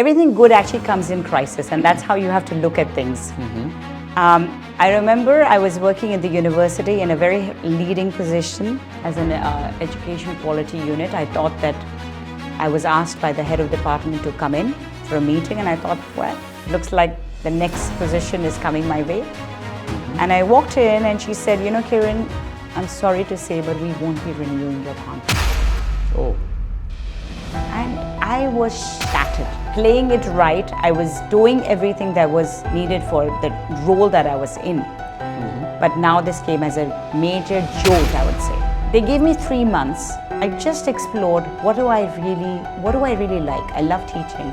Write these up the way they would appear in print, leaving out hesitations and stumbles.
everything good actually comes in crisis, and that's how you have to look at things. I remember I was working in the university in a very leading position as an education quality unit. I thought that I was asked by the head of department to come in for a meeting, and I thought, well, looks like the next position is coming my way. And I walked in and she said, Kiran, I'm sorry to say, but we won't be renewing your contract. Oh. And I was shattered. Playing it right, I was doing everything that was needed for the role that I was in. But now this came as a major jolt, I would say. They gave me 3 months. I just explored what do I really like. I love teaching,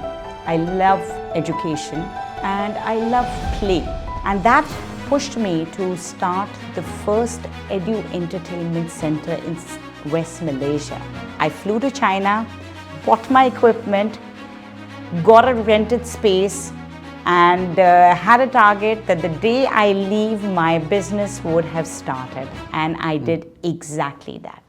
I love education, and I love play. And that pushed me to start the first edu-entertainment center in West Malaysia. I flew to China, bought my equipment, got a rented space, and had a target that the day I leave, my business would have started. And I did exactly that.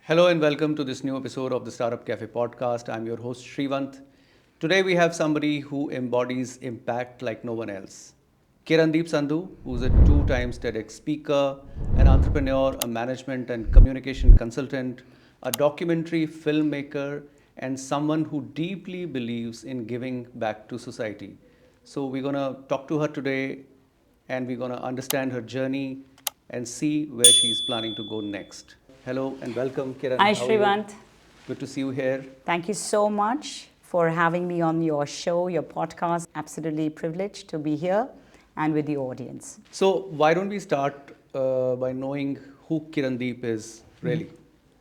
Hello and welcome to this new episode of the Startup Caffe Podcast. I'm your host Sriwant. Today we have somebody who embodies impact like no one else. Kiran Deep Sandhu, who's a 2 times TEDx speaker, an entrepreneur, a management and communication consultant, a documentary filmmaker, and someone who deeply believes in giving back to society. So we're going to talk to her today and we're going to understand her journey and see where she's planning to go next. Hello and welcome, Kiran. Hi, Sriwant. Good to see you here. Thank you so much for having me on your show, your podcast. Absolutely privileged to be here and with the audience. So why don't we start by knowing who Kiran Deep is really?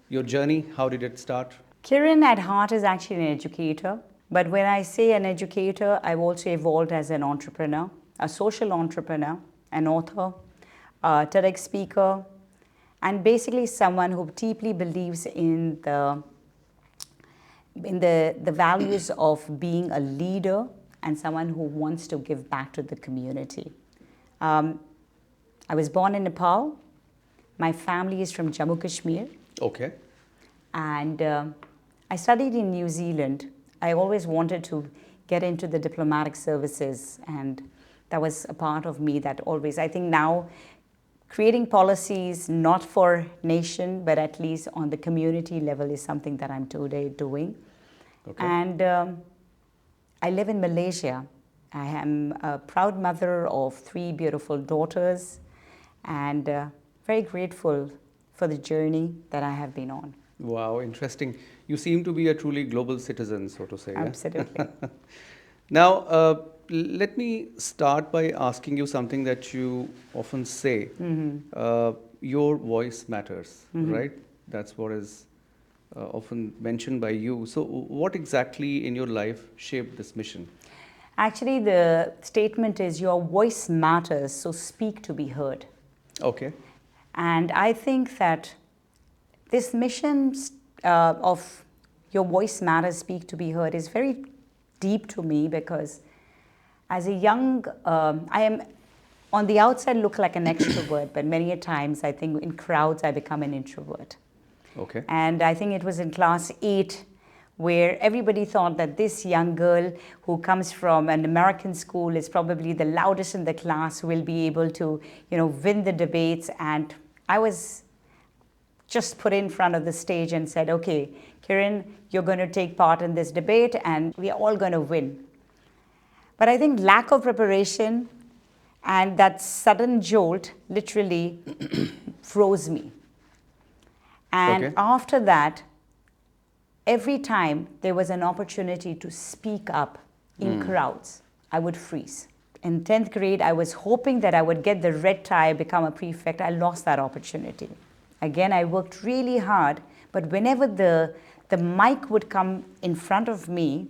Your journey, how did it start? Kiran at heart is actually an educator. But when I say an educator, I've also evolved as an entrepreneur, a social entrepreneur, an author, a TEDx speaker, and basically someone who deeply believes in the values of being a leader and someone who wants to give back to the community. I was born in Nepal. My family is from Jammu Kashmir. Okay. And I studied in New Zealand. I always wanted to get into the diplomatic services, and that was a part of me that always, I think now, creating policies not for nation, but at least on the community level is something that I'm today doing. Okay. And I live in Malaysia. I am a proud mother of 3 beautiful daughters and very grateful for the journey that I have been on. Wow, interesting. You seem to be a truly global citizen, so to say. Absolutely. Yeah? Now, let me start by asking you something that you often say. Your voice matters, right? That's what is often mentioned by you. So what exactly in your life shaped this mission? Actually, the statement is your voice matters, so speak to be heard. Okay. And I think that this mission of your voice matters, speak to be heard is very deep to me, because as a young, I am on the outside look like an extrovert, but many a times I think in crowds I become an introvert. Okay. And I think it was in class 8 where everybody thought that this young girl who comes from an American school is probably the loudest in the class, will be able to, win the debates. And I was just put in front of the stage and said, okay, Kiran, you're going to take part in this debate and we are all going to win. But I think lack of preparation and that sudden jolt literally froze me. And after that, every time there was an opportunity to speak up in crowds, I would freeze. In 10th grade, I was hoping that I would get the red tie, become a prefect. I lost that opportunity. Again, I worked really hard, but whenever the mic would come in front of me,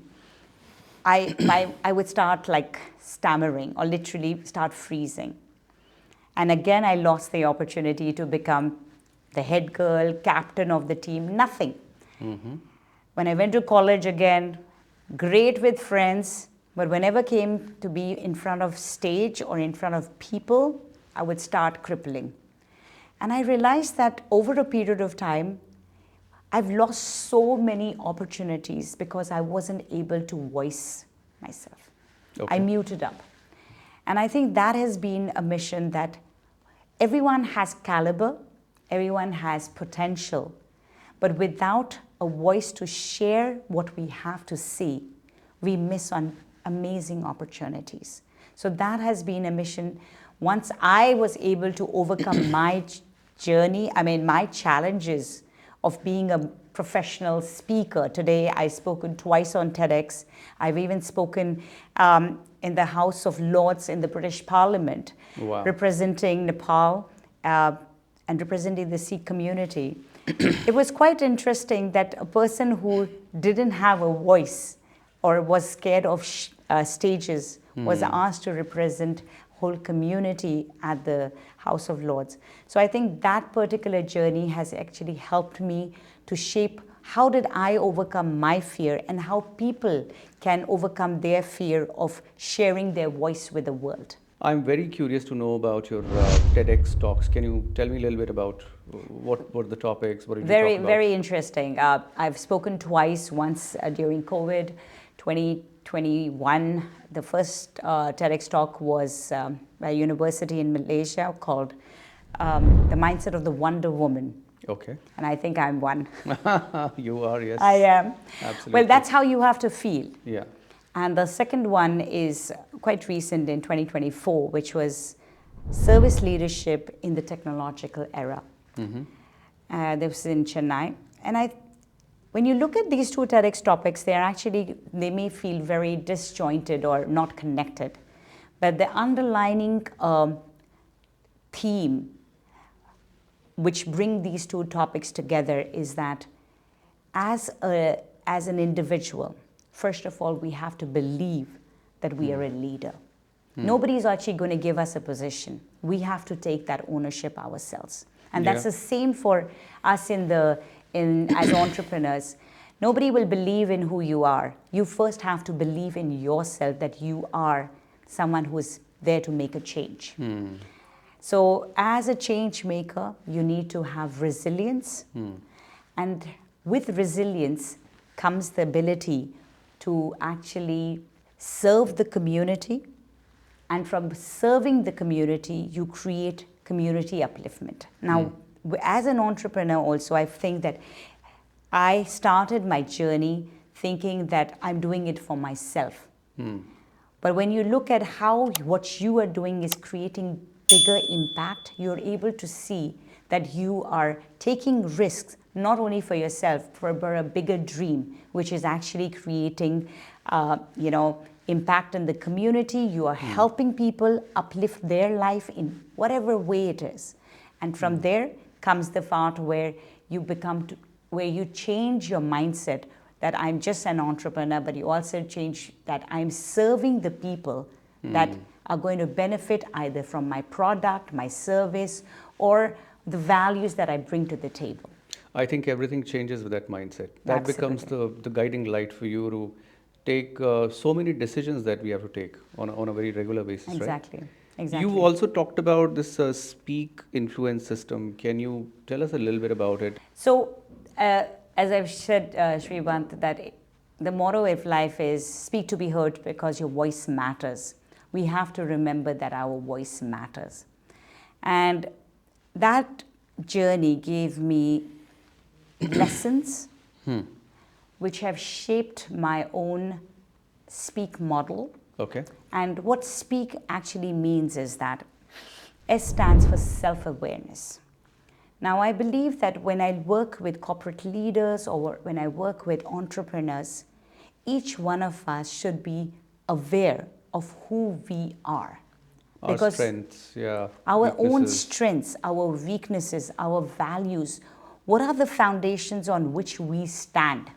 I would start like stammering or literally start freezing. And again, I lost the opportunity to become the head girl, captain of the team, nothing. When I went to college again, great with friends, but whenever came to be in front of stage or in front of people, I would start crippling. And I realized that over a period of time, I've lost so many opportunities because I wasn't able to voice myself. Okay. I muted up. And I think that has been a mission that everyone has caliber, everyone has potential, but without a voice to share what we have to say, we miss on amazing opportunities. So that has been a mission. Once I was able to overcome my journey, my challenges of being a professional speaker. Today, I've spoken twice on TEDx. I've even spoken in the House of Lords in the British Parliament, representing Nepal and representing the Sikh community. It was quite interesting that a person who didn't have a voice or was scared of stages was asked to represent whole community at the House of Lords. So I think that particular journey has actually helped me to shape how did I overcome my fear and how people can overcome their fear of sharing their voice with the world. I'm very curious to know about your TEDx talks. Can you tell me a little bit about what were the topics? What did you talk about? Very interesting. I've spoken twice, once during COVID, 2021. The first TEDx talk was by a university in Malaysia called The Mindset of the Wonder Woman. Okay. And I think I'm one. You are, yes. I am. Absolutely. Well, that's how you have to feel. Yeah. And the second one is quite recent in 2024, which was service leadership in the technological era. This was in Chennai. And when you look at these two TEDx topics, they may feel very disjointed or not connected. But the underlining theme which bring these two topics together is that as an individual, first of all, we have to believe that we are a leader. Nobody is actually going to give us a position. We have to take that ownership ourselves. And that's the same for us as entrepreneurs. Nobody will believe in who you are. You first have to believe in yourself that you are someone who is there to make a change. So as a change maker, you need to have resilience. And with resilience comes the ability to actually serve the community. And from serving the community, you create community upliftment. Now, as an entrepreneur also, I think that I started my journey thinking that I'm doing it for myself. But when you look at how what you are doing is creating bigger impact, you're able to see that you are taking risks not only for yourself, but a bigger dream, which is actually creating, impact in the community. You are helping people uplift their life in whatever way it is. And from there comes the part where where you change your mindset that I'm just an entrepreneur, but you also change that I'm serving the people that are going to benefit either from my product, my service, or the values that I bring to the table. I think everything changes with that mindset. That becomes the guiding light for you to take so many decisions that we have to take on a very regular basis, Exactly. right? Exactly. You also talked about this speak influence system. Can you tell us a little bit about it? So, as I've said, Sriwant, that the motto of life is speak to be heard because your voice matters. We have to remember that our voice matters. And that journey gave me lessons which have shaped my own speak model. Okay. And what speak actually means is that S stands for self-awareness. Now, I believe that when I work with corporate leaders or when I work with entrepreneurs, each one of us should be aware of who we are. Our strengths, yeah. Our own strengths, our weaknesses, our values. What are the foundations on which we stand?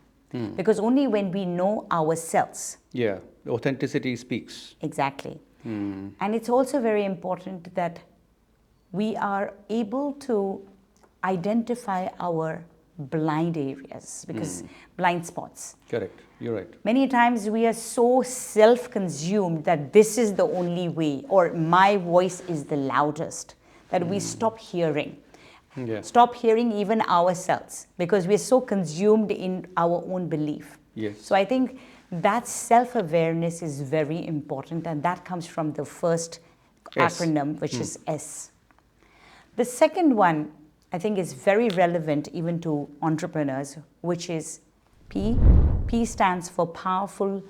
Because only when we know ourselves. Yeah, authenticity speaks. Exactly. And it's also very important that we are able to identify our blind areas, because blind spots. Correct. You're right. Many times we are so self-consumed that this is the only way, or my voice is the loudest, that we stop hearing. Yeah. Stop hearing even ourselves, because we're so consumed in our own belief. Yes. So I think that self-awareness is very important, and that comes from the first S. acronym, which is S. The second one, I think, is very relevant even to entrepreneurs, which is P. P stands for powerful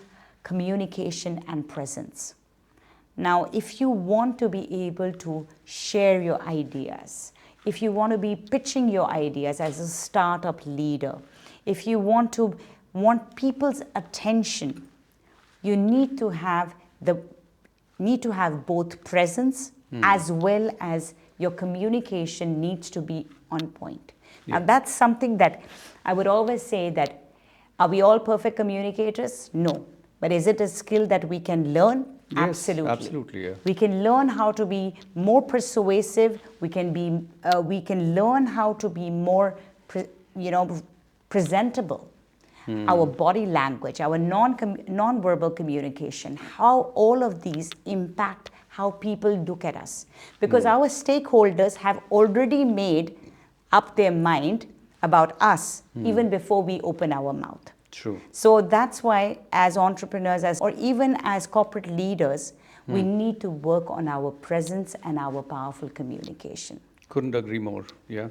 communication and presence. Now, if you want to be able to share your ideas, if you want to be pitching your ideas as a startup leader, if you want people's attention, you need to have both presence as well as your communication needs to be on point. Yeah. Now, that's something that I would always say that, are we all perfect communicators? No. But is it a skill that we can learn? Yes, Absolutely. absolutely, yeah. We can learn how to be more persuasive. We can learn how to be more, presentable. Our body language, our non-verbal communication, how all of these impact how people look at us. Because our stakeholders have already made up their mind about us even before we open our mouth. True. So that's why, as entrepreneurs, or even as corporate leaders, we need to work on our presence and our powerful communication. Couldn't agree more. Yeah.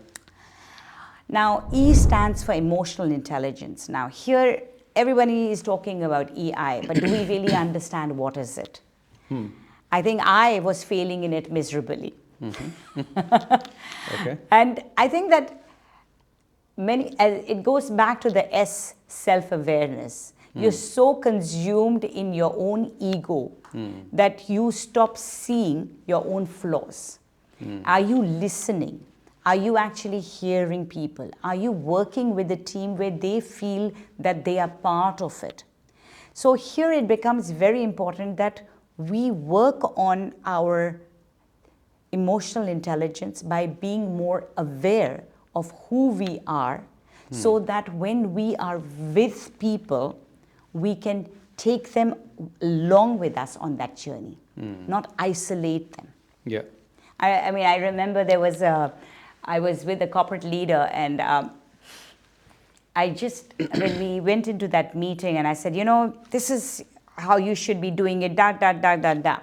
Now, E stands for emotional intelligence. Now, here everybody is talking about EI, but do we really understand what is it? I think I was failing in it miserably. Okay. And I think that it goes back to the S, self-awareness. You're so consumed in your own ego that you stop seeing your own flaws. Are you listening? Are you actually hearing people? Are you working with a team where they feel that they are part of it? So here it becomes very important that we work on our emotional intelligence by being more aware of who we are, so that when we are with people, we can take them along with us on that journey, not isolate them. Yeah. I mean, I remember I was with a corporate leader, and when we went into that meeting, and I said, this is how you should be doing it, da, da, da, da, da.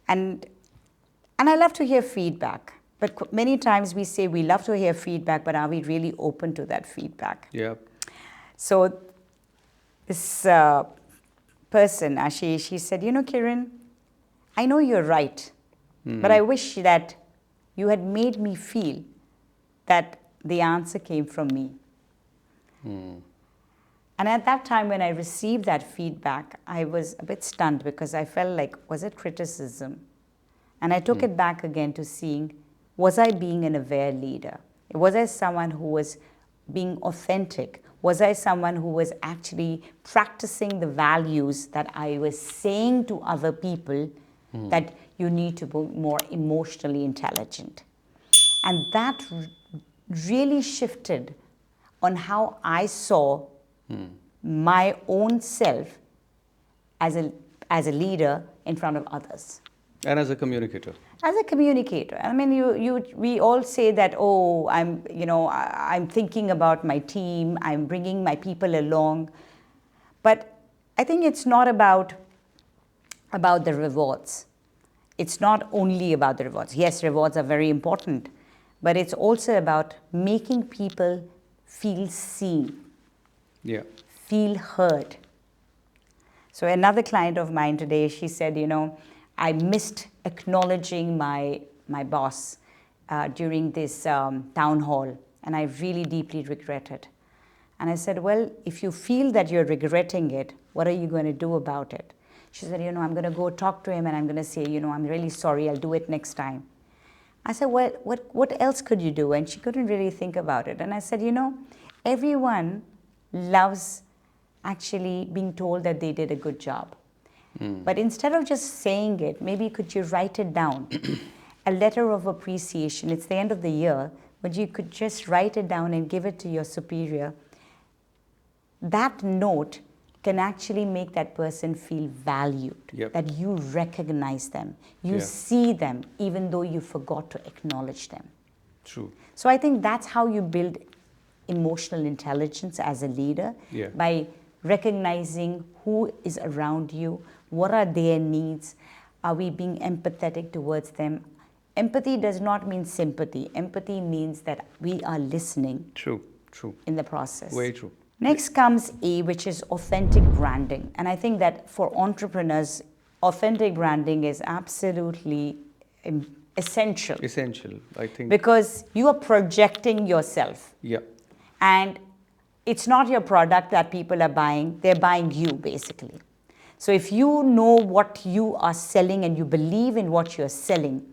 And I love to hear feedback. But many times we say we love to hear feedback, but are we really open to that feedback? Yeah. So this person, she said, Kiran, I know you're right, but I wish that you had made me feel that the answer came from me. And at that time when I received that feedback, I was a bit stunned, because I felt like, was it criticism? And I took it back again to seeing, was I being an aware leader? Was I someone who was being authentic? Was I someone who was actually practicing the values that I was saying to other people, that you need to be more emotionally intelligent? And that really shifted on how I saw my own self as a leader in front of others. And as a communicator. As a communicator, I mean, we all say that, I'm thinking about my team, I'm bringing my people along, but I think it's not about the rewards. It's not only about the rewards. Yes, rewards are very important, but it's also about making people feel seen, feel heard. So another client of mine today, she said, I missed acknowledging my boss during this town hall, and I really deeply regret it. And I said, well, if you feel that you're regretting it, what are you going to do about it? She said, I'm going to go talk to him, and I'm going to say, I'm really sorry, I'll do it next time. I said, well, what else could you do? And she couldn't really think about it. And I said, everyone loves actually being told that they did a good job. But instead of just saying it, maybe could you write it down? A letter of appreciation. It's the end of the year. but you could just write it down and give it to your superior, that note can actually make that person feel valued, that you recognize them, you see them, even though you forgot to acknowledge them. True. So I think that's how you build emotional intelligence as a leader, by recognizing who is around you, what are their needs, are we being empathetic towards them. Empathy does not mean sympathy. Empathy means that we are listening. True. In the process. Very true. Next comes E, which is authentic branding. And I think that for entrepreneurs, authentic branding is absolutely essential. Essential, I think. Because you are projecting yourself. Yeah. And it's not your product that people are buying, they're buying you, basically. So if you know what you are selling and you believe in what you're selling,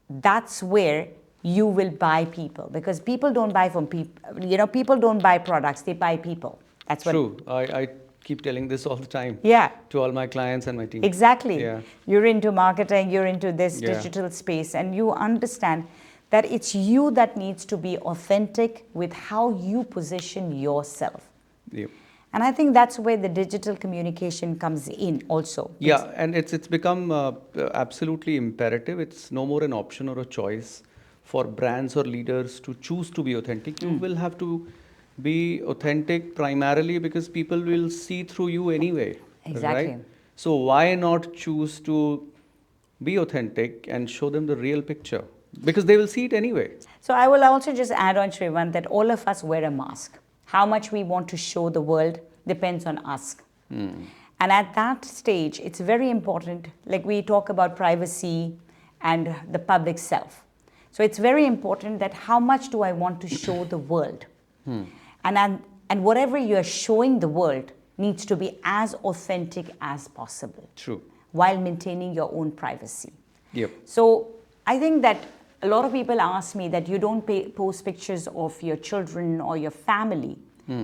that's where you will buy people, because people don't buy from people. People don't buy products; they buy people. That's what. True. I keep telling this all the time. Yeah. To all my clients and my team. Exactly. Yeah. You're into marketing. You're into this digital space, and you understand that it's you that needs to be authentic with how you position yourself. Yeah. And I think that's where the digital communication comes in also. Yeah, and it's become absolutely imperative. It's no more an option or a choice for brands or leaders to choose to be authentic. You will have to be authentic primarily because people will see through you anyway. Exactly. Right? So why not choose to be authentic and show them the real picture? Because they will see it anyway. So I will also just add on, Sriwant, that all of us wear a mask. How much we want to show the world depends on us. And at that stage, it's very important, like we talk about privacy and the public self. So it's very important that how much do I want to show the world? And whatever you're showing the world needs to be as authentic as possible. True. While maintaining your own privacy. Yep. So I think that a lot of people ask me that you don't post pictures of your children or your family.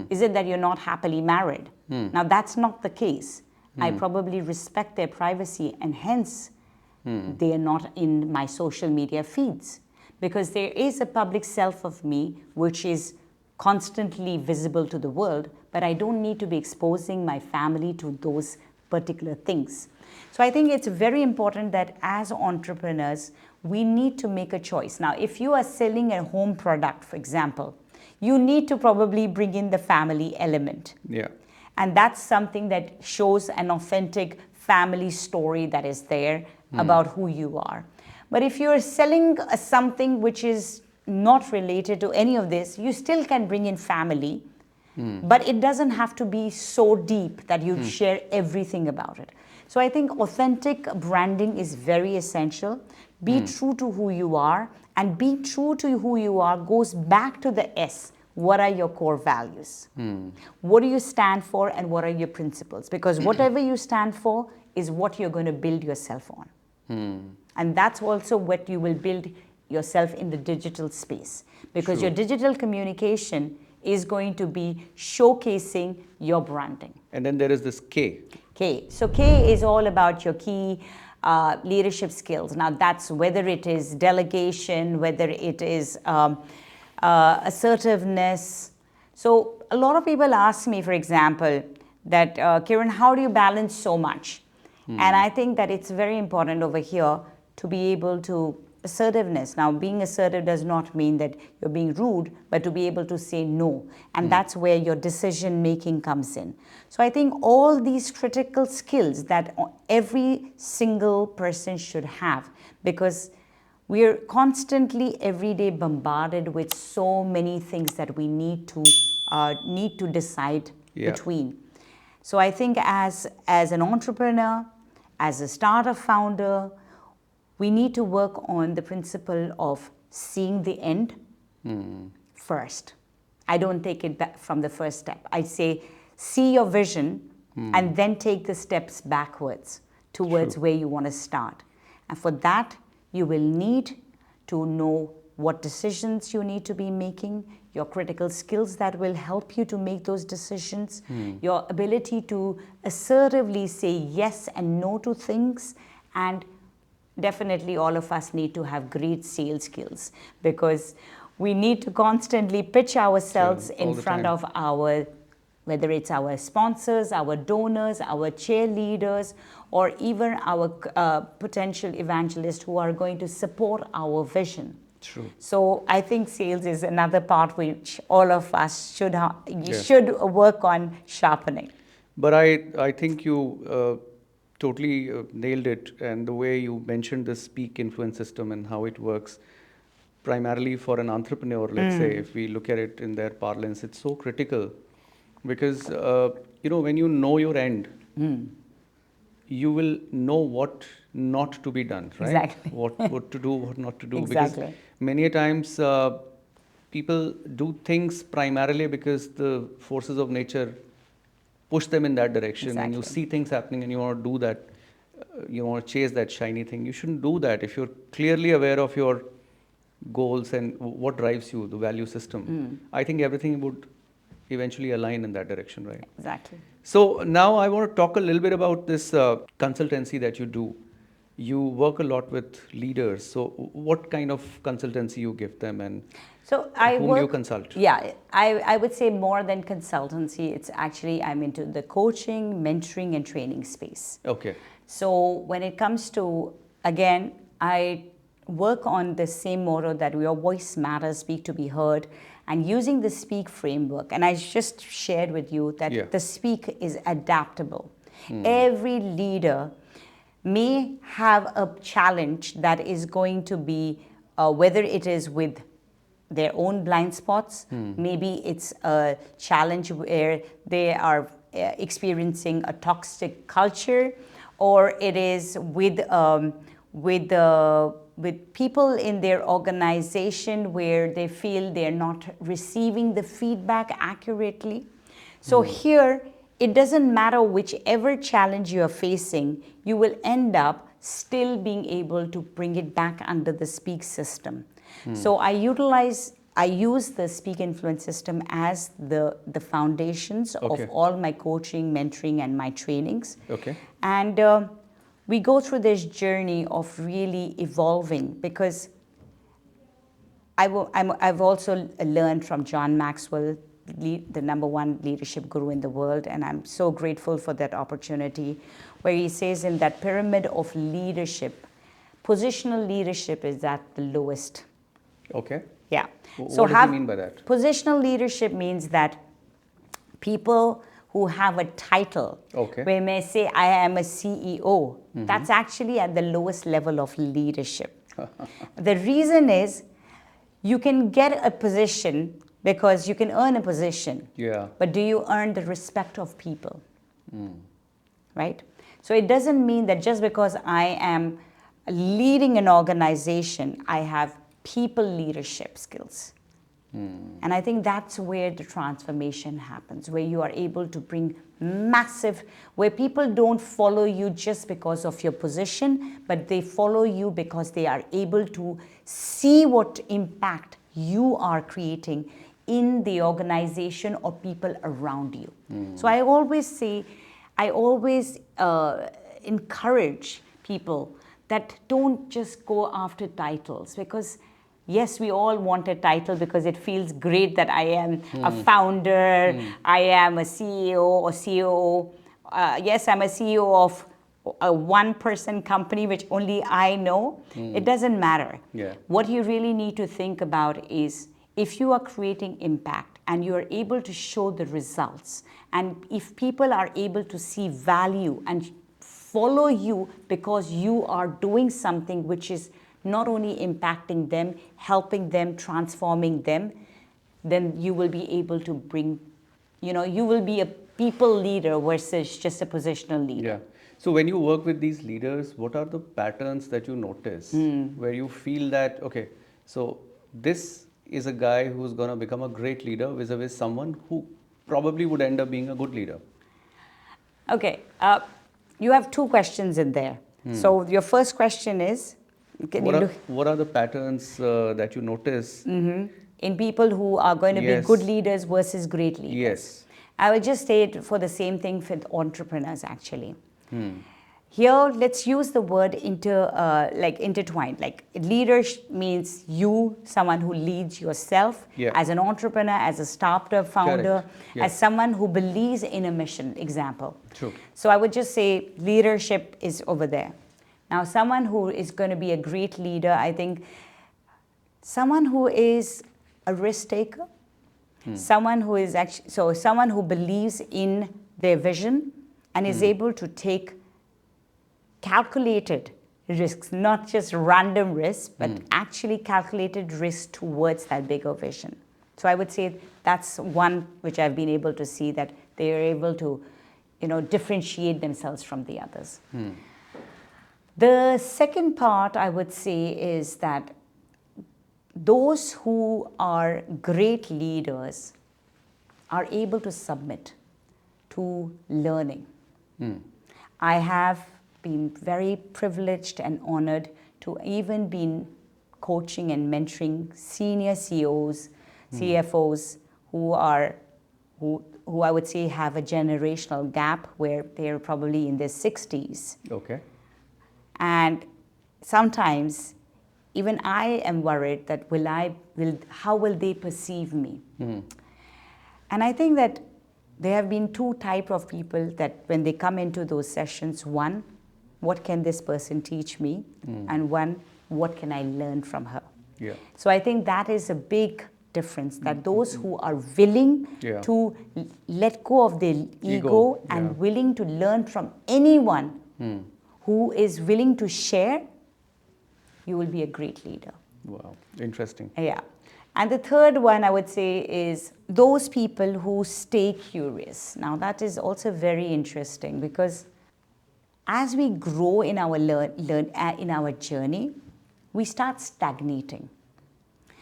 Is it that you're not happily married? Now that's not the case. I probably respect their privacy, and hence they are not in my social media feeds, because there is a public self of me which is constantly visible to the world, but I don't need to be exposing my family to those particular things. So I think it's very important that as entrepreneurs, we need to make a choice. Now, if you are selling a home product, for example, you need to probably bring in the family element. Yeah. And that's something that shows an authentic family story that is there about who you are. But if you're selling something which is not related to any of this, you still can bring in family, but it doesn't have to be so deep that you share everything about it. So I think authentic branding is very essential. Be true to who you are, and be true to who you are goes back to the S. What are your core values? What do you stand for, and what are your principles? Because whatever you stand for is what you're going to build yourself on. And that's also what you will build yourself in the digital space. Because your digital communication is going to be showcasing your branding. And then there is this K. K. So K is all about your key leadership skills. Now that's whether it is delegation, whether it is assertiveness. So a lot of people ask me, for example, that Kiran, how do you balance so much? And I think that it's very important over here to be able to assertiveness. Now, being assertive does not mean that you're being rude, but to be able to say no. And that's where your decision making comes in. So I think all these critical skills that every single person should have, because we're constantly every day bombarded with so many things that we need to decide between. So I think as an entrepreneur, as a startup founder, we need to work on the principle of seeing the end first. I don't take it back from the first step. I say, see your vision and then take the steps backwards towards where you want to start. And for that, you will need to know what decisions you need to be making, your critical skills that will help you to make those decisions, your ability to assertively say yes and no to things, and definitely all of us need to have great sales skills, because we need to constantly pitch ourselves in front of our, whether it's our sponsors, our donors, our cheerleaders, or even our potential evangelists who are going to support our vision. True. So I think sales is another part which all of us should work on sharpening. But I think you totally nailed it, and the way you mentioned the speak influence system and how it works, primarily for an entrepreneur, let's say, if we look at it in their parlance, it's so critical because when you know your end, you will know what not to be done, right? Exactly. What to do, what not to do. Exactly. Because many a times people do things primarily because the forces of nature push them in that direction, and you see things happening and you want to do that, you want to chase that shiny thing. You shouldn't do that if you're clearly aware of your goals and what drives you, the value system. I think everything would eventually align in that direction, right? Exactly. So now I want to talk a little bit about this consultancy that you do. You work a lot with leaders. So what kind of consultancy you give them, and whom do you consult? Yeah, I would say more than consultancy. It's actually, I'm into the coaching, mentoring, and training space. Okay. So when it comes to, again, I work on the same motto that your voice matters, speak to be heard, and using the speak framework. And I just shared with you that the speak is adaptable. Every leader may have a challenge that is going to be, whether it is with their own blind spots, maybe it's a challenge where they are experiencing a toxic culture, or it is with people in their organization where they feel they're not receiving the feedback accurately. So here, it doesn't matter whichever challenge you are facing, you will end up still being able to bring it back under the speak system. So I use the speak influence system as the foundations of all my coaching, mentoring, and my trainings. Okay. And we go through this journey of really evolving, because I've also learned from John Maxwell, the #1 leadership guru in the world, and I'm so grateful for that opportunity, where he says in that pyramid of leadership, positional leadership is at the lowest. Okay. Yeah. What does he mean by that? Positional leadership means that people who have a title, we may say, I am a CEO. That's actually at the lowest level of leadership. The reason is, you can get a position because you can earn a position. Yeah. But do you earn the respect of people? Right? So it doesn't mean that just because I am leading an organization, I have people leadership skills. And I think that's where the transformation happens, where you are able to bring massive, where people don't follow you just because of your position, but they follow you because they are able to see what impact you are creating in the organization or people around you. So I always encourage people that don't just go after titles, because yes, we all want a title because it feels great that I am a founder, I am a CEO or COO. Yes, I'm a CEO of a one-person company which only I know. It doesn't matter. Yeah. What you really need to think about is, if you are creating impact and you are able to show the results, and if people are able to see value and follow you because you are doing something which is not only impacting them, helping them, transforming them, then you will be able to bring, you will be a people leader versus just a positional leader. Yeah. So when you work with these leaders, what are the patterns that you notice where you feel that, okay, so this is a guy who's going to become a great leader vis-a-vis someone who probably would end up being a good leader? Okay. You have two questions in there. So your first question is, what are the patterns that you notice in people who are going to be good leaders versus great leaders? Yes. I would just say it for the same thing with entrepreneurs, actually. Here, let's use the word intertwined. Like leadership means you, someone who leads yourself as an entrepreneur, as a startup founder, as someone who believes in a mission. Example. True. So I would just say leadership is over there. Now, someone who is going to be a great leader, I think, someone who is a risk taker, someone who is someone who believes in their vision and is able to take calculated risks, not just random risks, but actually calculated risks towards that bigger vision. So I would say that's one which I've been able to see, that they are able to, differentiate themselves from the others. The second part I would say is that those who are great leaders are able to submit to learning. I have been very privileged and honored to even been coaching and mentoring senior CEOs, CFOs who I would say have a generational gap where they're probably in their 60s. Okay. And sometimes even I am worried that how will they perceive me? And I think that there have been two types of people that when they come into those sessions, one, what can this person teach me? And one, what can I learn from her? Yeah. So I think that is a big difference, that those who are willing to let go of their ego and willing to learn from anyone who is willing to share, you will be a great leader. Wow, interesting. Yeah. And the third one I would say is those people who stay curious. Now that is also very interesting, because as we grow in our in our journey, we start stagnating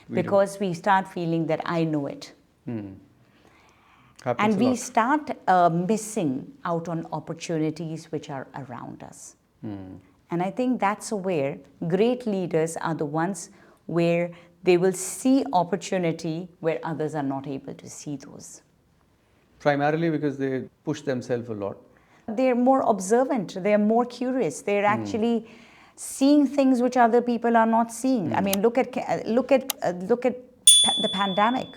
because we start feeling that I know it. And we start missing out on opportunities which are around us. And I think that's where great leaders are the ones where they will see opportunity where others are not able to see those. Primarily because they push themselves a lot. They're more observant, they're more curious, they're actually seeing things which other people are not seeing. I mean, look at the pandemic.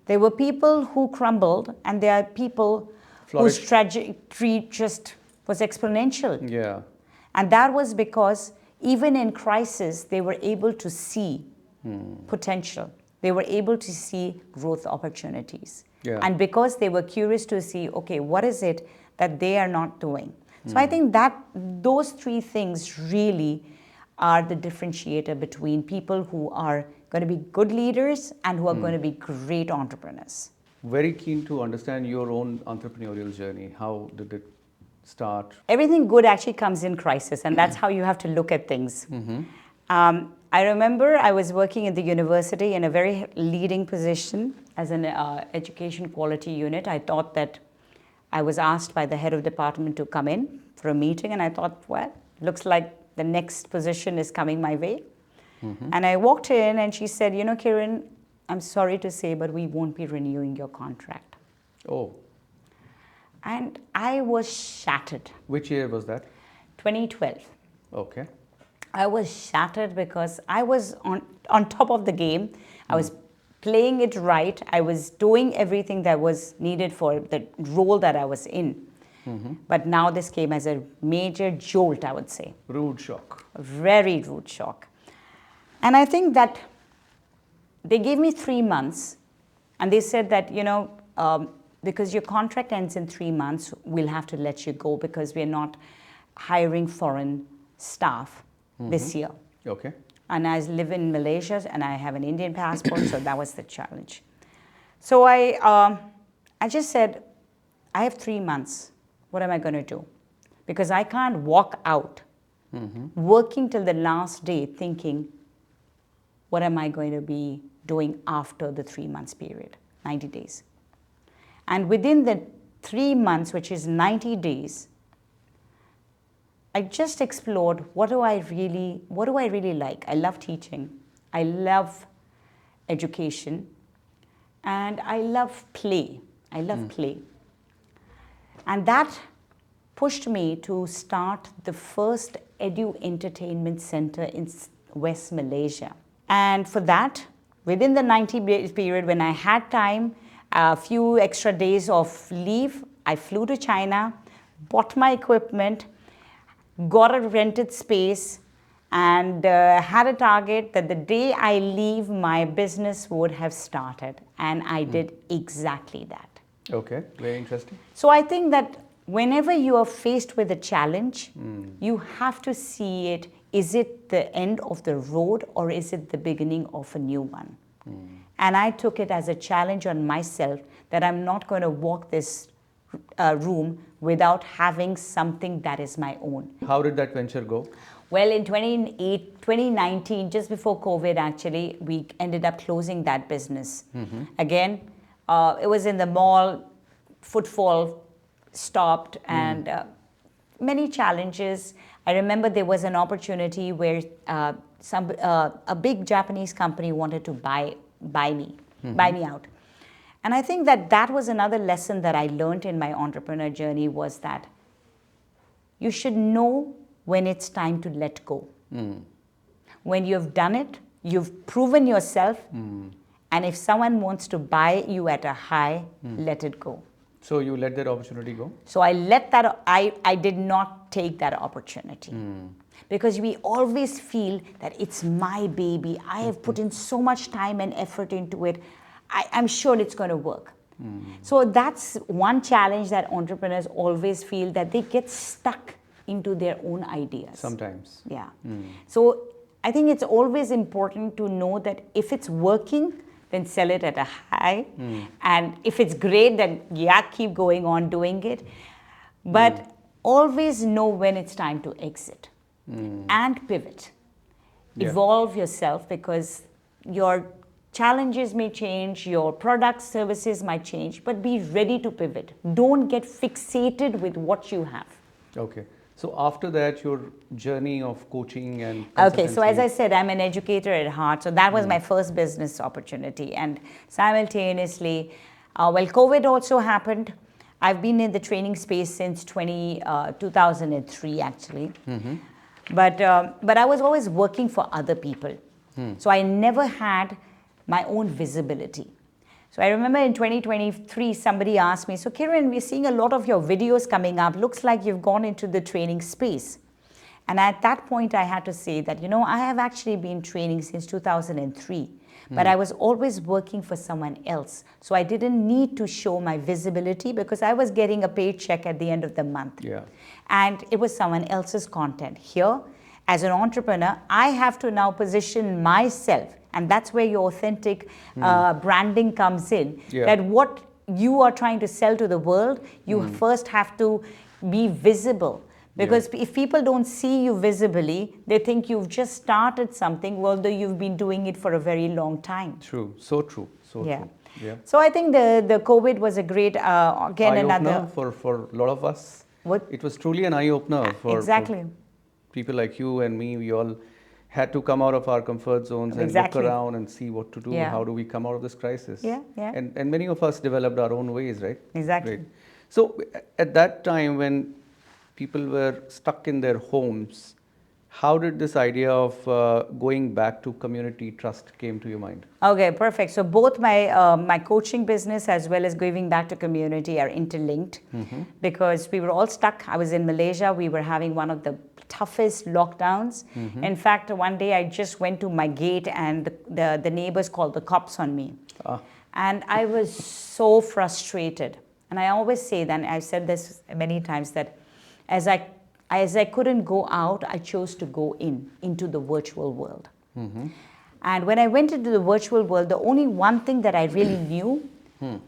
There were people who crumbled, and there are people whose trajectory just was exponential. Yeah. And that was because even in crisis, they were able to see potential. They were able to see growth opportunities. Yeah. And because they were curious to see, okay, what is it that they are not doing? So I think that those three things really are the differentiator between people who are going to be good leaders and who are going to be great entrepreneurs. Very keen to understand your own entrepreneurial journey. How did it start? Everything good actually comes in crisis, and that's how you have to look at things. I remember I was working at the university in a very leading position as an education quality unit. I thought that I was asked by the head of department to come in for a meeting, and I thought, well, looks like the next position is coming my way. And I walked in and she said, Kiran, I'm sorry to say, but we won't be renewing your contract. Oh. And I was shattered. Which year was that? 2012. Okay. I was shattered because I was on top of the game. I was playing it right. I was doing everything that was needed for the role that I was in. But now this came as a major jolt, I would say. Rude shock. A very rude shock. And I think that they gave me 3 months, and they said that, because your contract ends in 3 months, we'll have to let you go because we're not hiring foreign staff this year. Okay. And I live in Malaysia and I have an Indian passport, so that was the challenge. So I just said, I have 3 months. What am I going to do? Because I can't walk out working till the last day thinking, what am I going to be doing after the 3 months period, 90 days? And within the 3 months, which is 90 days, I just explored what do I really like. I love teaching. I love education. And I love play. I love play. And that pushed me to start the first edu-entertainment center in West Malaysia. And for that, within the 90-day period when I had time, a few extra days of leave, I flew to China, bought my equipment, got a rented space, and had a target that the day I leave, my business would have started. And I did exactly that. Okay, very interesting. So I think that whenever you are faced with a challenge, you have to see it, is it the end of the road or is it the beginning of a new one? And I took it as a challenge on myself that I'm not going to walk this room without having something that is my own. How did that venture go? Well, in 2019, just before COVID actually, we ended up closing that business. Again, it was in the mall, footfall stopped, and many challenges. I remember there was an opportunity where a big Japanese company wanted to buy me out. And I think that was another lesson that I learned in my entrepreneur journey, was that you should know when it's time to let go. When you've done it, you've proven yourself, and if someone wants to buy you at a high, let it go. So you let that opportunity go? So I did not take that opportunity. Because we always feel that it's my baby. I have put in so much time and effort into it. I'm sure it's going to work. So that's one challenge that entrepreneurs always feel, that they get stuck into their own ideas. Sometimes. Yeah. So I think it's always important to know that if it's working, then sell it at a high. And if it's great, then keep going on doing it. But always know when it's time to exit and pivot. Evolve yourself, because your challenges may change, your products, services might change, but be ready to pivot. Don't get fixated with what you have. Okay. So after that, your journey of coaching and Okay, so as I said, I'm an educator at heart. So that was my first business opportunity. And simultaneously, COVID also happened. I've been in the training space since 2003, actually. But I was always working for other people. So I never had my own visibility. So I remember in 2023, somebody asked me, so Kiran, we're seeing a lot of your videos coming up. Looks like you've gone into the training space. And at that point, I had to say that, I have actually been training since 2003, but I was always working for someone else. So I didn't need to show my visibility because I was getting a paycheck at the end of the month. And it was someone else's content. Here, as an entrepreneur, I have to now position myself. And that's where your authentic branding comes in. That what you are trying to sell to the world, you first have to be visible. Because if people don't see you visibly, they think you've just started something, although you've been doing it for a very long time. True. So true. So true. So I think the COVID was a great, again, eye-opener for a lot of us. It was truly an eye-opener for people like you and me. We all had to come out of our comfort zones and look around and see what to do. How do we come out of this crisis? And many of us developed our own ways, right? Exactly. Right. So at that time when people were stuck in their homes, how did this idea of going back to community trust came to your mind? Okay, perfect. So both my coaching business as well as giving back to community are interlinked because we were all stuck. I was in Malaysia. We were having one of the toughest lockdowns. In fact, one day I just went to my gate and the neighbors called the cops on me. And I was so frustrated. And I always say that, and I've said this many times, that as I couldn't go out, I chose to go into the virtual world. And when I went into the virtual world, the only one thing that I really knew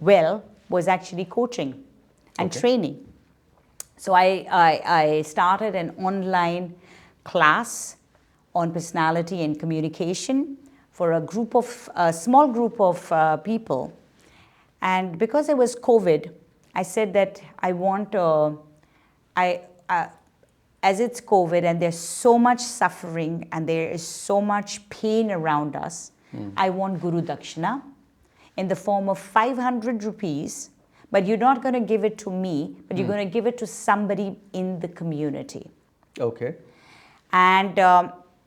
well was actually coaching and training. So I started an online class on personality and communication for a small group of people. And because it was COVID, I said that I want as it's COVID and there's so much suffering and there is so much pain around us, I want Guru Dakshina in the form of 500 rupees but you're not going to give it to me, but you're going to give it to somebody in the community. Okay. And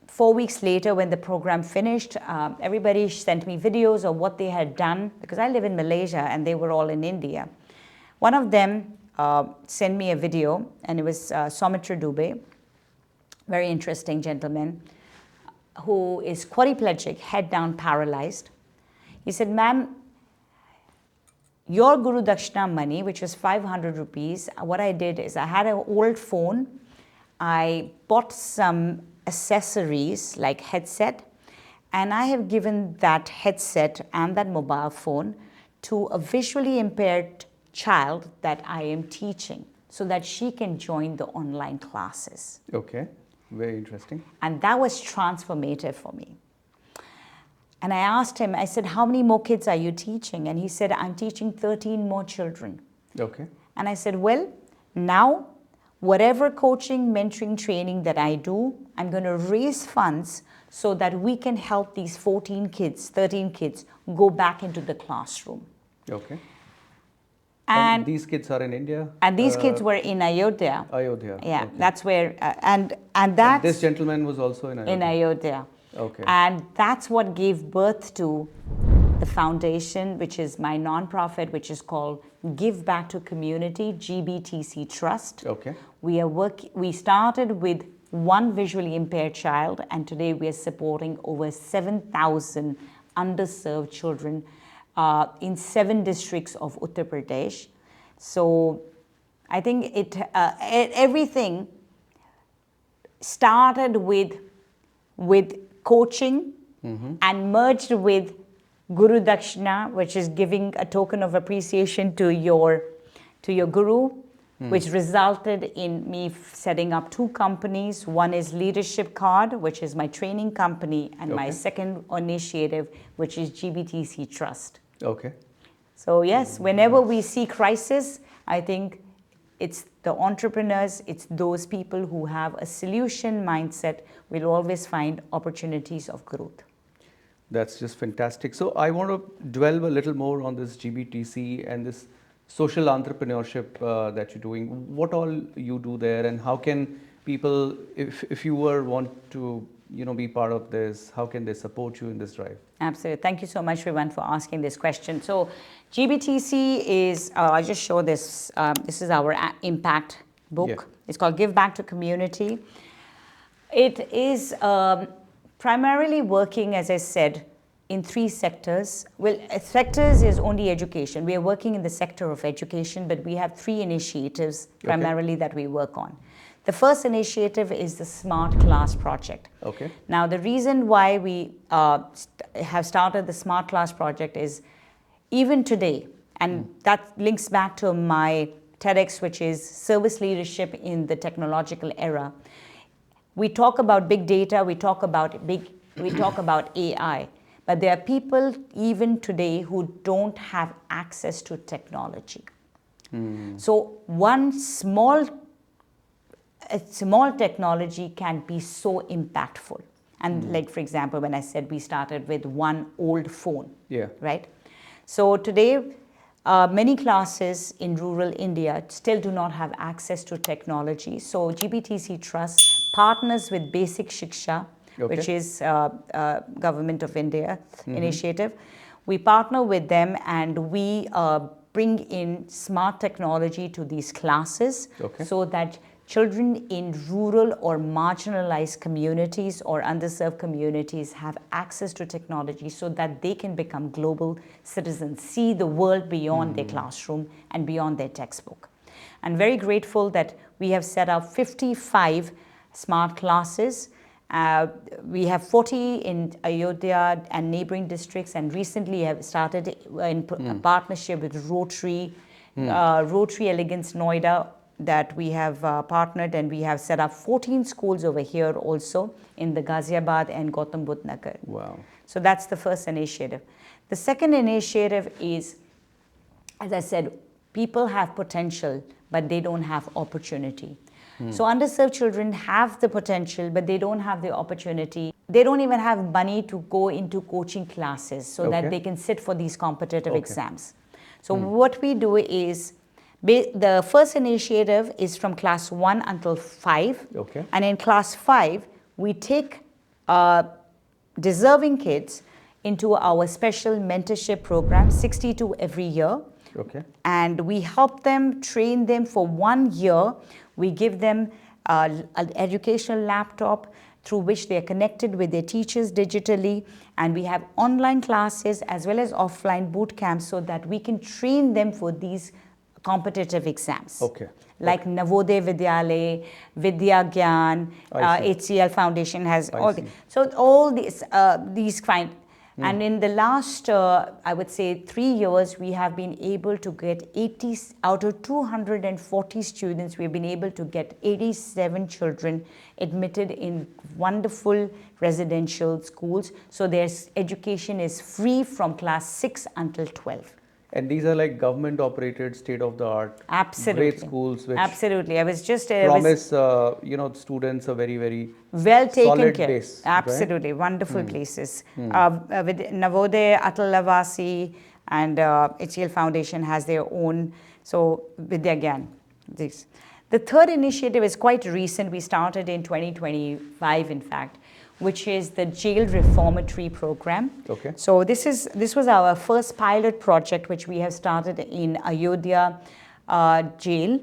4 weeks later, when the program finished, everybody sent me videos of what they had done, because I live in Malaysia and they were all in India. One of them sent me a video, and it was Soumitra Dubey, very interesting gentleman, who is quadriplegic, head down, paralyzed. He said, ma'am, your Guru Dakshina money, which was 500 rupees, what I did is I had an old phone. I bought some accessories like headset, and I have given that headset and that mobile phone to a visually impaired child that I am teaching so that she can join the online classes. Okay. Very interesting. And that was transformative for me. And I asked him, I said, how many more kids are you teaching? And he said, I'm teaching 13 more children. Okay. And I said, well, now, whatever coaching, mentoring, training that I do, I'm going to raise funds so that we can help these 13 kids go back into the classroom. Okay. And these kids are in India? And these kids were in Ayodhya. Ayodhya. Yeah, okay. That's where, and that's... This gentleman was also in Ayodhya? In Ayodhya. Okay. And that's what gave birth to the foundation, which is my nonprofit, which is called Give Back to Community, GBTC Trust. Okay. We started with one visually impaired child, and today we are supporting over 7,000 underserved children in 7 districts of Uttar Pradesh. So I think everything started with coaching and merged with Guru Dakshina, which is giving a token of appreciation to your guru, which resulted in me setting up 2 companies. One is Leadership Card, which is my training company, and my second initiative, which is GBTC Trust. Okay. So yes, whenever we see crisis, I think it's the entrepreneurs, it's those people who have a solution mindset will always find opportunities of growth. That's just fantastic. So I want to delve a little more on this GBTC and this social entrepreneurship that you're doing. What all you do there, and how can people, if you want to be part of this, how can they support you in this drive? Absolutely. Thank you so much, Sriwant, for asking this question. So GBTC is, I'll just show this. This is our impact book. Yeah. It's called Give Back to Community. It is primarily working, as I said, in 3 sectors. Well, sectors is only education. We are working in the sector of education, but we have 3 initiatives primarily that we work on. The first initiative is the Smart Class project. Okay. Now, the reason why we have started the Smart Class project is even today, and that links back to my TEDx, which is service leadership in the technological era. We talk about big data, we talk about AI, but there are people even today who don't have access to technology. So one small technology can be so impactful. And like, for example, when I said we started with one old phone, right? So today, many classes in rural India still do not have access to technology. So GBTC Trust partners with Basic Shiksha, which is Government of India initiative. We partner with them, and we bring in smart technology to these classes so that children in rural or marginalized communities or underserved communities have access to technology so that they can become global citizens, see the world beyond their classroom and beyond their textbook. I'm very grateful that we have set up 55 smart classes. We have 40 in Ayodhya and neighboring districts, and recently have started in partnership with Rotary Elegance Noida, that we have partnered, and we have set up 14 schools over here also in the Ghaziabad and Gautam Budh Nagar. Wow. So that's the first initiative. The second initiative is, as I said, people have potential, but they don't have opportunity. So underserved children have the potential, but they don't have the opportunity. They don't even have money to go into coaching classes so that they can sit for these competitive exams. So what we do is, the first initiative is from class 1 until 5. Okay. And in class 5, we take deserving kids into our special mentorship program, 62 every year. Okay. And we help them, train them for 1 year. We give them an educational laptop through which they are connected with their teachers digitally. And we have online classes as well as offline boot camps so that we can train them for these competitive exams. Okay. Like Navodaya Vidyalaya, Vidya Gyan, I see. HCL Foundation has I all see. so all these kind. And in the last, I would say 3 years, we have been able to get 80 out of 240 students. We've been able to get 87 children admitted in wonderful residential schools. So their education is free from class 6 until 12. And these are like government operated, state of the art, Absolutely. great schools which Absolutely. I was just promise students a very, very well taken solid care. base. Absolutely. Wonderful places. With Navodaya, Atalavasi and HCL Foundation has their own. So Vidya Gyan. The third initiative is quite recent. We started in 2025, in fact, which is the jail reformatory program. Okay. So this was our first pilot project, which we have started in Ayodhya jail,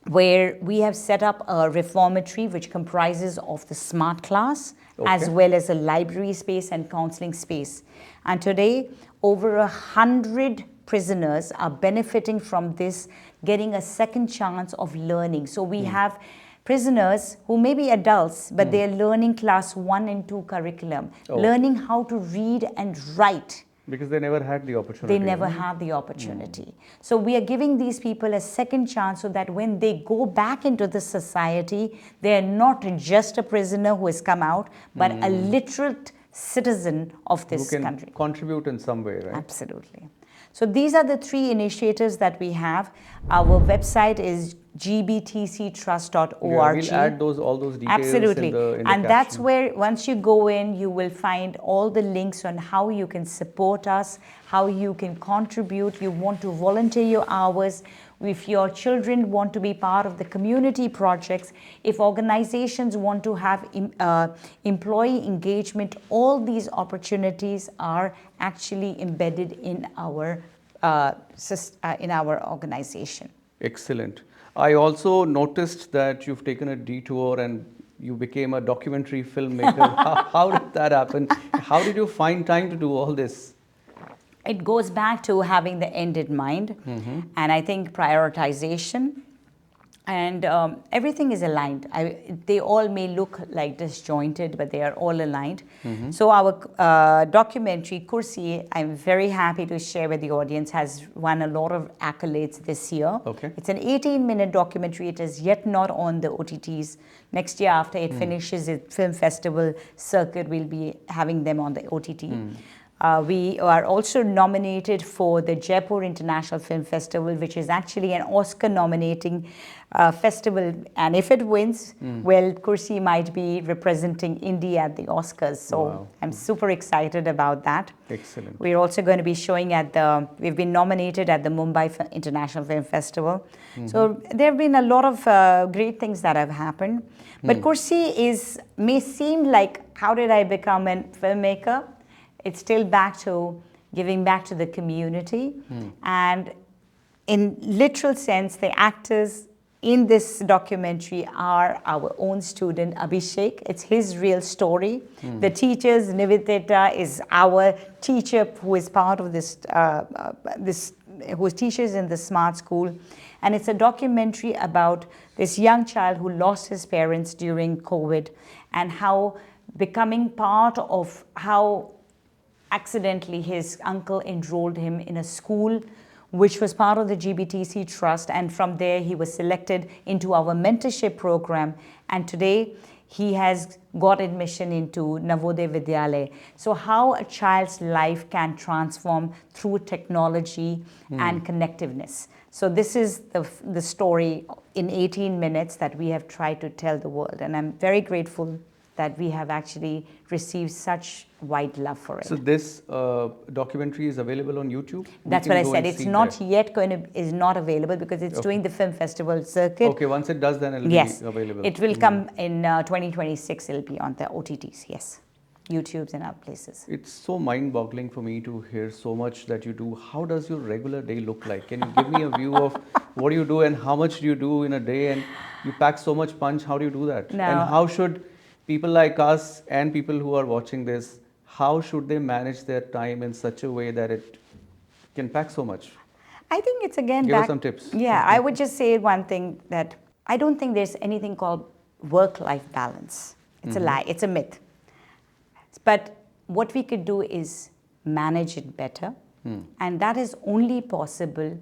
where we have set up a reformatory which comprises of the smart class as well as a library space and counseling space. And today, over 100 prisoners are benefiting from this, getting a second chance of learning. So we have prisoners who may be adults, but they are learning class 1 and 2 curriculum, learning how to read and write. Because they never had the opportunity. They never had the opportunity. So we are giving these people a second chance so that when they go back into the society, they are not just a prisoner who has come out, but a literate citizen of this who can country. contribute in some way, right? Absolutely. So these are the 3 initiatives that we have. Our website is gbtctrust.org. Yeah, we'll add all those details. Absolutely. In the And that's caption. where once you go in, you will find all the links on how you can support us, how you can contribute. You want to volunteer your hours. If your children want to be part of the community projects, if organizations want to have employee engagement, all these opportunities are actually embedded in our organization. Excellent. I also noticed that you've taken a detour and you became a documentary filmmaker. How did that happen? How did you find time to do all this? It goes back to having the end in mind, and I think prioritization, and everything is aligned. They all may look like disjointed, but they are all aligned. So our documentary, Kursi, I'm very happy to share with the audience, has won a lot of accolades this year. Okay. It's an 18-minute documentary. It is yet not on the OTTs. Next year, after it finishes its film festival circuit, we'll be having them on the OTT. We are also nominated for the Jaipur International Film Festival, which is actually an Oscar-nominating festival. And if it wins, well, Kursi might be representing India at the Oscars. So I'm super excited about that. Excellent. We're also going to be showing we've been nominated at the Mumbai International Film Festival. So there have been a lot of great things that have happened. But Kursi may seem like, how did I become a filmmaker? It's still back to giving back to the community. And in literal sense, the actors in this documentary are our own student, Abhishek. It's his real story. The teachers, Nivedita is our teacher who is part of who teaches in the smart school. And it's a documentary about this young child who lost his parents during COVID, and how becoming part of how accidentally his uncle enrolled him in a school which was part of the GBTC Trust, and from there he was selected into our mentorship program, and today he has got admission into Navodaya Vidyalaya. So how a child's life can transform through technology and connectiveness. So this is the story in 18 minutes that we have tried to tell the world, and I'm very grateful that we have actually received such wide love for it. So this documentary is available on YouTube? That's what I said. It's not yet is not available because it's doing the film festival circuit. Okay, once it does, then it'll be available. It will come in 2026. It'll be on the OTTs, yes. YouTubes and other places. It's so mind-boggling for me to hear so much that you do. How does your regular day look like? Can you give me a view of what you do and how much do you do in a day? And you pack so much punch. How do you do that? No. And how should people like us and people who are watching this, how should they manage their time in such a way that it can pack so much? I think it's again Give us some tips. Yeah, I would just say one thing, that I don't think there's anything called work-life balance. It's a lie. It's a myth. But what we could do is manage it better. And that is only possible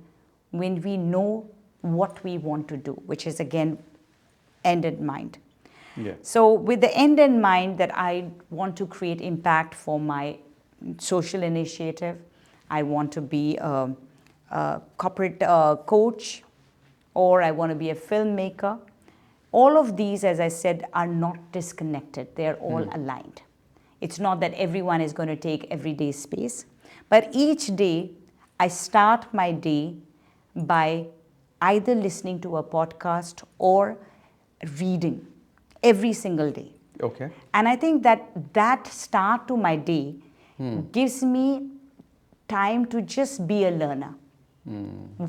when we know what we want to do, which is again, end in mind. Yeah. So with the end in mind that I want to create impact for my social initiative, I want to be a corporate coach, or I want to be a filmmaker. All of these, as I said, are not disconnected. They're all aligned. It's not that everyone is going to take every day's space, but each day I start my day by either listening to a podcast or reading every single day. Okay. And I think that start to my day gives me time to just be a learner.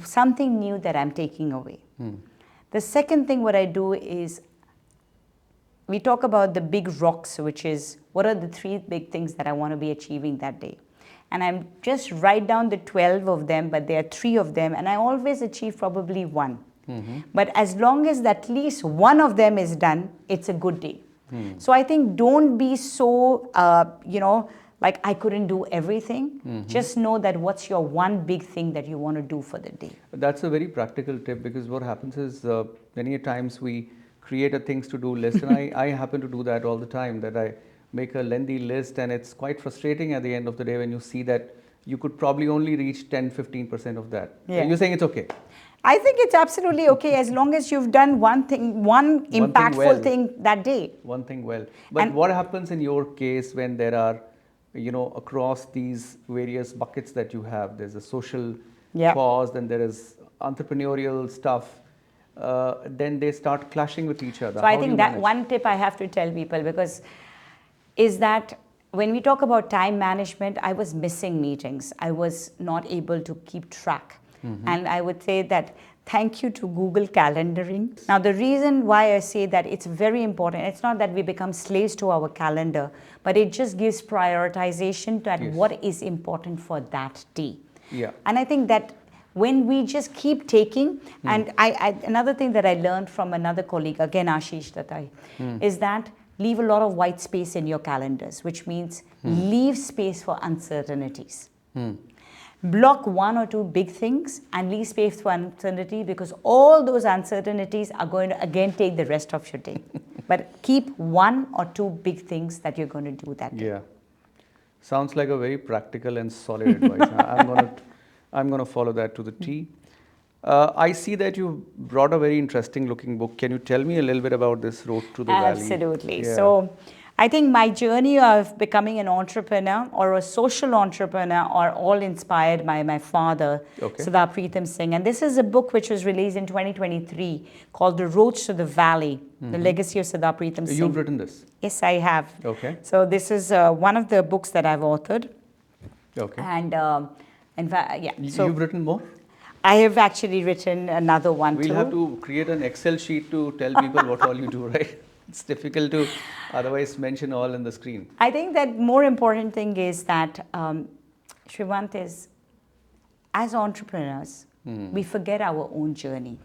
Something new that I'm taking away. The second thing what I do is, we talk about the big rocks, which is what are the 3 big things that I want to be achieving that day. And I'm just write down the 12 of them, but there are 3 of them, and I always achieve probably 1. But as long as at least 1 of them is done, it's a good day. So I think don't be so, like I couldn't do everything. Just know that what's your one big thing that you want to do for the day. That's a very practical tip, because what happens is many times we create a things to do list, and I happen to do that all the time, that I make a lengthy list, and it's quite frustrating at the end of the day when you see that you could probably only reach 10-15% of that. Yeah. You're saying it's okay? I think it's absolutely okay as long as you've done one impactful thing that day. One thing well. But what happens in your case when there are, across these various buckets that you have? There's a social cause, then there is entrepreneurial stuff. Then they start clashing with each other. So I think that one tip I have to tell people, because is that when we talk about time management, I was missing meetings. I was not able to keep track. And I would say that thank you to Google calendaring. Now, the reason why I say that it's very important, it's not that we become slaves to our calendar, but it just gives prioritization to what is important for that day. Yeah. And I think that when we just keep taking, and another thing that I learned from another colleague, again Ashish Datai, is that leave a lot of white space in your calendars, which means leave space for uncertainties. Block 1 or 2 big things and leave space for uncertainty, because all those uncertainties are going to again take the rest of your day. But keep 1 or 2 big things that you're going to do that day. Yeah. Sounds like a very practical and solid advice. I'm going to follow that to the T. I see that you brought a very interesting looking book. Can you tell me a little bit about this Road to the Valley? Absolutely. Yeah. So I think my journey of becoming an entrepreneur or a social entrepreneur are all inspired by my father, Sardar Preetham Singh. And this is a book which was released in 2023 called The Road to the Valley, The Legacy of Sardar Preetham Singh. You've written this? Yes, I have. Okay. So this is one of the books that I've authored. Okay. And in fact, So you've written more? I have actually written another one too. We'll have to create an Excel sheet to tell people what all you do, right? It's difficult to otherwise mention all in the screen. I think that more important thing is that, Sriwant, is as entrepreneurs, we forget our own journey.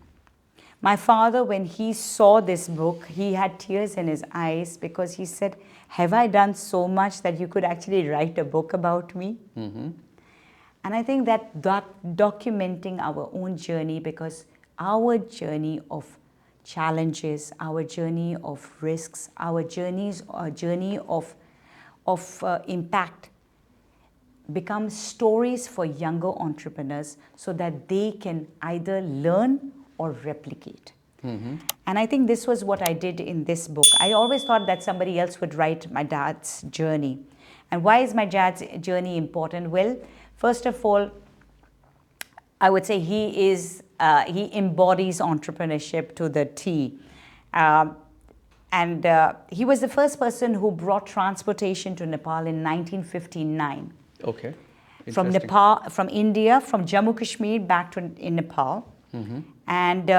My father, when he saw this book, he had tears in his eyes because he said, have I done so much that you could actually write a book about me? And I think that documenting our own journey, because our journey of challenges, our journey of risks, our journey of impact become stories for younger entrepreneurs so that they can either learn or replicate. And I think this was what I did in this book. I always thought that somebody else would write my dad's journey. And why is my dad's journey important? Well, first of all, I would say he embodies entrepreneurship to the T. And he was the first person who brought transportation to Nepal in 1959. Okay. From Nepal, from India, from Jammu Kashmir back to in Nepal. And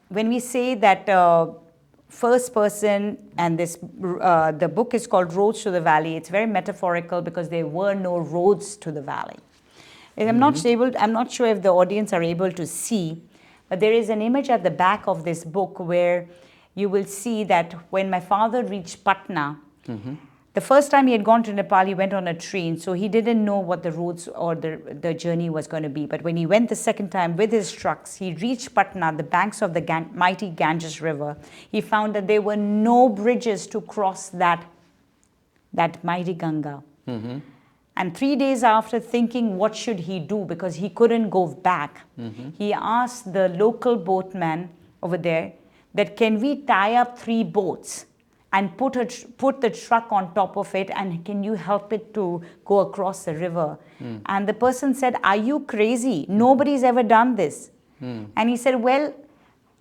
when we say that first person, and the book is called Roads to the Valley, it's very metaphorical because there were no roads to the valley. And I'm not sure if the audience are able to see, but there is an image at the back of this book where you will see that when my father reached Patna, the first time he had gone to Nepal, he went on a train, so he didn't know what the roads or the journey was going to be. But when he went the second time with his trucks, he reached Patna, the banks of the mighty Ganges River. He found that there were no bridges to cross that mighty Ganga. And 3 days after thinking what should he do, because he couldn't go back, he asked the local boatman over there that can we tie up 3 boats and put the truck on top of it, and can you help it to go across the river? And the person said, are you crazy? Nobody's ever done this. And he said, well,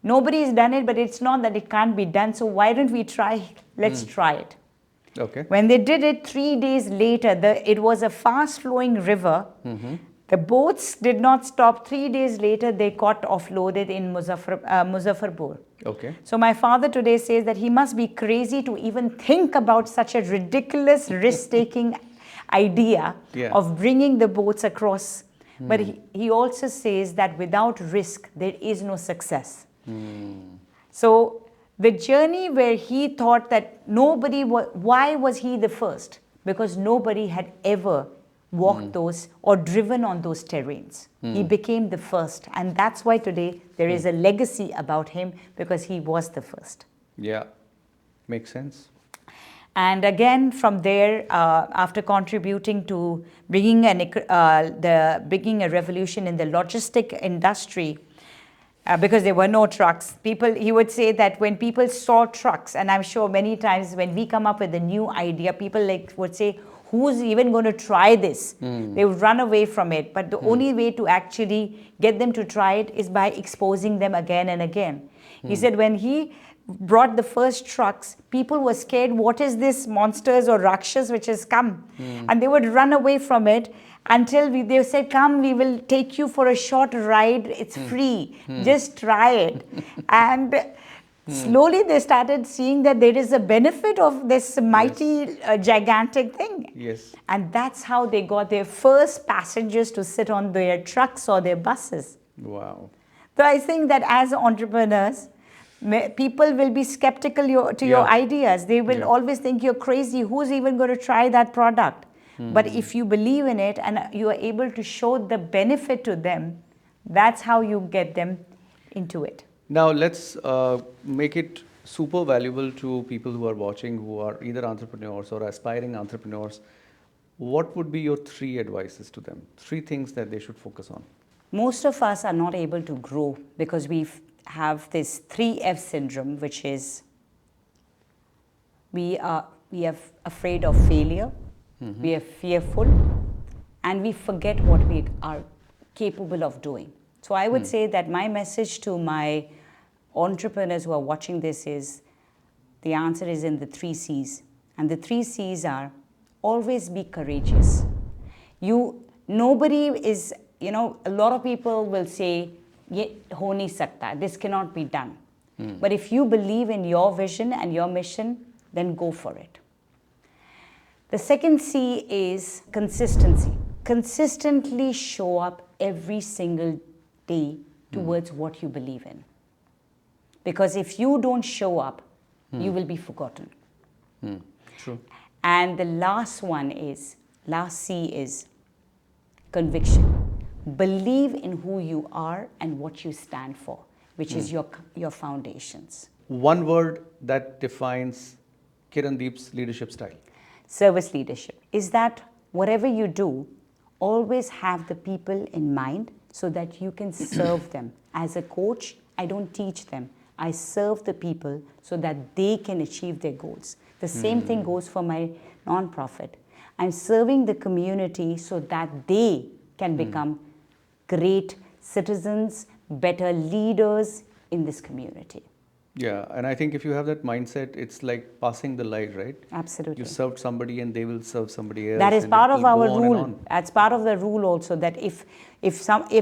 nobody's done it, but it's not that it can't be done, so why don't we try? Let's try it. Okay. When they did it 3 days later, it was a fast-flowing river. The boats did not stop. 3 days later, they got offloaded in Muzaffarpur. Okay. So my father today says that he must be crazy to even think about such a ridiculous risk-taking idea of bringing the boats across. But he also says that without risk, there is no success. So the journey where he thought that why was he the first? Because nobody had ever walked those or driven on those terrains. He became the first. And that's why today there is a legacy about him, because he was the first. Yeah, makes sense. And again, from there, after contributing to bringing a revolution in the logistic industry, because there were no trucks. He would say that when people saw trucks, and I'm sure many times when we come up with a new idea, people would say, who's even going to try this? They would run away from it. But the only way to actually get them to try it is by exposing them again and again. He said when he brought the first trucks, people were scared, what is this monsters or rakshas which has come? And they would run away from it until they said, come, we will take you for a short ride. It's free. Just try it. And slowly they started seeing that there is a benefit of this mighty, gigantic thing. Yes. And that's how they got their first passengers to sit on their trucks or their buses. Wow. So I think that as entrepreneurs, people will be skeptical to your ideas. They will always think you're crazy. Who's even going to try that product? But if you believe in it and you are able to show the benefit to them, that's how you get them into it. Now let's make it super valuable to people who are watching, who are either entrepreneurs or aspiring entrepreneurs. What would be your 3 advices to them? 3 things that they should focus on. Most of us are not able to grow because we have this 3F syndrome, which is we are afraid of failure, we are fearful, and we forget what we are capable of doing. So I would say that my message to my entrepreneurs who are watching this is, the answer is in the 3 C's. And the 3 C's are, always be courageous. Nobody is, a lot of people will say, ye ho nahi sakta, this cannot be done. But if you believe in your vision and your mission, then go for it. The second C is consistency. Consistently show up every single day towards what you believe in. Because if you don't show up, you will be forgotten. True. And the last C is conviction. Believe in who you are and what you stand for, which is your foundations. One word that defines Kiran Deep's leadership style. Service leadership is that whatever you do, always have the people in mind so that you can serve them. As a coach, I don't teach them. I serve the people so that they can achieve their goals. The same thing goes for my nonprofit. I'm serving the community so that they can become great citizens, better leaders in this community. Yeah, and I think if you have that mindset, it's like passing the light, right? Absolutely. You served somebody and they will serve somebody else. That is and part it of will our go on and rule. on. That's part of the rule also, that if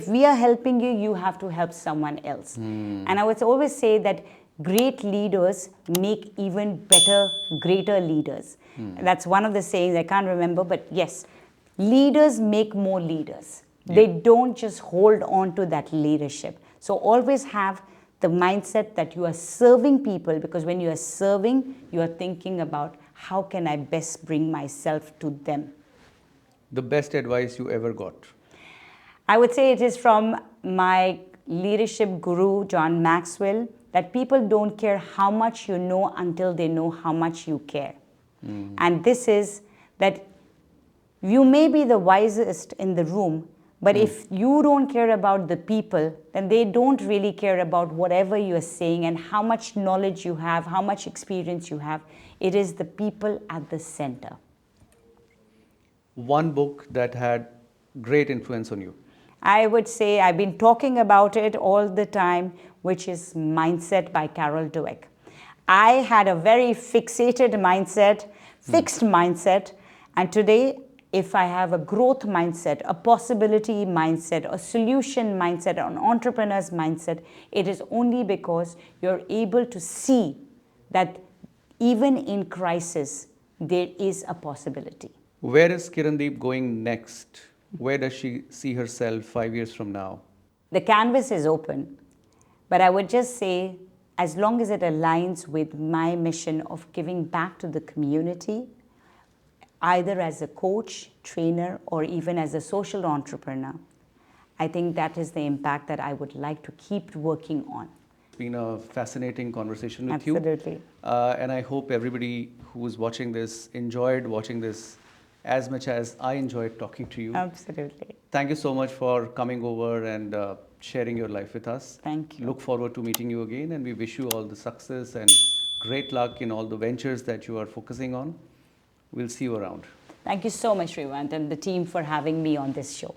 we are helping you, you have to help someone else. And I would always say that great leaders make even better, greater leaders. That's one of the sayings, I can't remember, but yes, leaders make more leaders. They don't just hold on to that leadership. So always have the mindset that you are serving people, because when you are serving, you are thinking about how can I best bring myself to them. The best advice you ever got? I would say it is from my leadership guru, John Maxwell, that people don't care how much you know until they know how much you care. And this is that you may be the wisest in the room, but if you don't care about the people, then they don't really care about whatever you are saying and how much knowledge you have, how much experience you have. It is the people at the center. One book that had great influence on you? I would say I've been talking about it all the time, which is Mindset by Carol Dweck. I had a very fixated mindset, fixed mindset, and today if I have a growth mindset, a possibility mindset, a solution mindset, an entrepreneur's mindset, it is only because you're able to see that even in crisis, there is a possibility. Where is Kiran Deep going next? Where does she see herself 5 years from now? The canvas is open, but I would just say, as long as it aligns with my mission of giving back to the community, either as a coach, trainer, or even as a social entrepreneur, I think that is the impact that I would like to keep working on. It's been a fascinating conversation with you. Absolutely. And I hope everybody who is watching this enjoyed watching this as much as I enjoyed talking to you. Absolutely. Thank you so much for coming over and sharing your life with us. Thank you. Look forward to meeting you again, and we wish you all the success and great luck in all the ventures that you are focusing on. We'll see you around. Thank you so much, Sriwant, and the team for having me on this show.